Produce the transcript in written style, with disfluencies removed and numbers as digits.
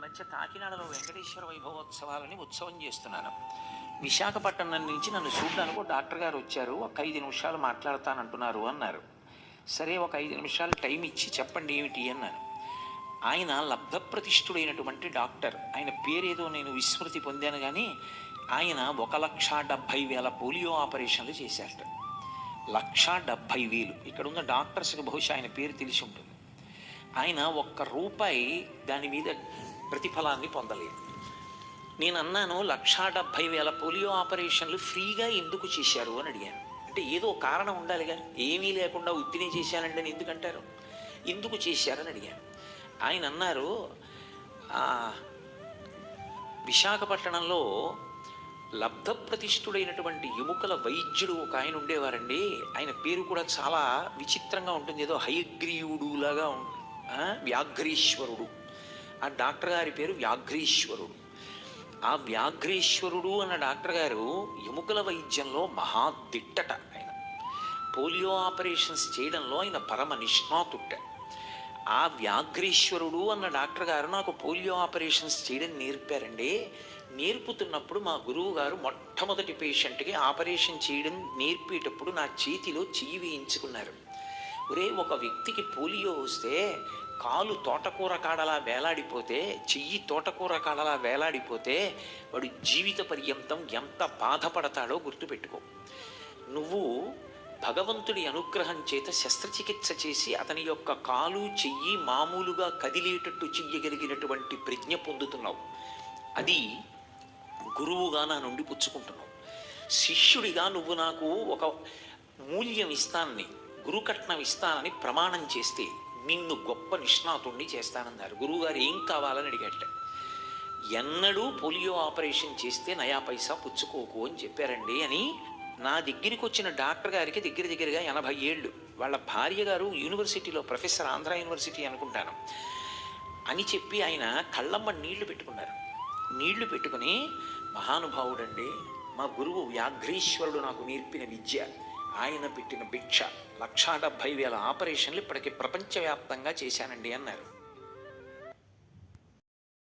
మధ్య కాకినాడలో వెంకటేశ్వర వైభవోత్సవాలని ఉత్సవం చేస్తున్నాను. విశాఖపట్నం నుంచి నన్ను చూడడానికి ఒక డాక్టర్ గారు వచ్చారు. ఒక 5 నిమిషాలు మాట్లాడతానంటున్నారు అన్నారు. సరే, ఒక 5 నిమిషాలు టైం ఇచ్చి చెప్పండి ఏమిటి అన్నాను. ఆయన లబ్ధప్రతిష్ఠుడైనటువంటి డాక్టర్. ఆయన పేరేదో నేను విస్మృతి పొందాను, కానీ ఆయన 1,70,000 పోలియో ఆపరేషన్లు చేశారట. 1,70,000. ఇక్కడ ఉన్న డాక్టర్స్కి బహుశా ఆయన పేరు తెలిసి ఉంటుంది. ఆయన ₹1 దాని మీద ప్రతిఫలాన్ని పొందలేదు. నేను అన్నాను, 1,70,000 పోలియో ఆపరేషన్లు ఫ్రీగా ఎందుకు చేశారు అని అడిగాను. అంటే ఏదో కారణం ఉండాలిగా, ఏమీ లేకుండా ఉత్తినే చేశానండి అని ఎందుకంటారు, ఎందుకు చేశారని అడిగాను. ఆయన అన్నారు, విశాఖపట్నంలో లబ్ధప్రతిష్ఠుడైనటువంటి ఎముకల వైద్యుడు ఒక ఆయన ఉండేవారండి. ఆయన పేరు కూడా చాలా విచిత్రంగా ఉంటుంది, ఏదో హయగ్రీవుడు లాగా ఉంటుంది, వ్యాఘ్రీశ్వరుడు. ఆ డాక్టర్ గారి పేరు వ్యాఘ్రీశ్వరుడు. ఆ వ్యాఘ్రీశ్వరుడు అన్న డాక్టర్ గారు ఎముకల వైద్యంలో మహాదిట్టట. ఆయన పోలియో ఆపరేషన్స్ చేయడంలో ఆయన పరమ నిష్ణాతుట్ట. ఆ వ్యాఘ్రీశ్వరుడు అన్న డాక్టర్ గారు నాకు పోలియో ఆపరేషన్స్ చేయడం నేర్పారండి. నేర్పుతున్నప్పుడు మా గురువు గారు మొట్టమొదటి పేషెంట్కి ఆపరేషన్ చేయడం నేర్పేటప్పుడు నా చేతిలో చెయ్యి వేయించుకున్నారు. ఒరే, ఒక వ్యక్తికి పోలియో వస్తే కాలు తోటకూర కాడలా వేలాడిపోతే, చెయ్యి తోటకూర కాడలా వేలాడిపోతే వాడు జీవిత పర్యంతం ఎంత బాధపడతాడో గుర్తుపెట్టుకో. నువ్వు భగవంతుడి అనుగ్రహం చేత శస్త్రచికిత్స చేసి అతని యొక్క కాలు చెయ్యి మామూలుగా కదిలేటట్టు చెయ్యగలిగినటువంటి ప్రజ్ఞ పొందుతున్నావు. అది గురువుగా నా నుండి పుచ్చుకుంటున్నావు. శిష్యుడిగా నువ్వు నాకు ఒక మూల్యం ఇస్తానని, గురుకట్నం ఇస్తానని ప్రమాణం చేస్తే నిన్ను గొప్ప నిష్ణాతుణ్ణి చేస్తానన్నారు. గురువుగారు ఏం కావాలని అడిగట. ఎన్నడూ పోలియో ఆపరేషన్ చేస్తే నయా పైసా పుచ్చుకోకు అని చెప్పారండి అని. నా దగ్గరికి వచ్చిన డాక్టర్ గారికి దగ్గరగా 80 ఏళ్ళు. వాళ్ళ భార్య గారు యూనివర్సిటీలో ప్రొఫెసర్, ఆంధ్ర యూనివర్సిటీ అనుకుంటాను అని చెప్పి ఆయన కళ్ళమ్మ నీళ్లు పెట్టుకున్నారు. నీళ్లు పెట్టుకుని, మహానుభావుడండి, మా గురువు వ్యాఘ్రీశ్వరుడు నాకు నేర్పిన విద్య, ఆయన పెట్టిన భిక్ష, 1,70,000 ఆపరేషన్లు ఇప్పటికీ ప్రపంచవ్యాప్తంగా చేశానండి అన్నారు.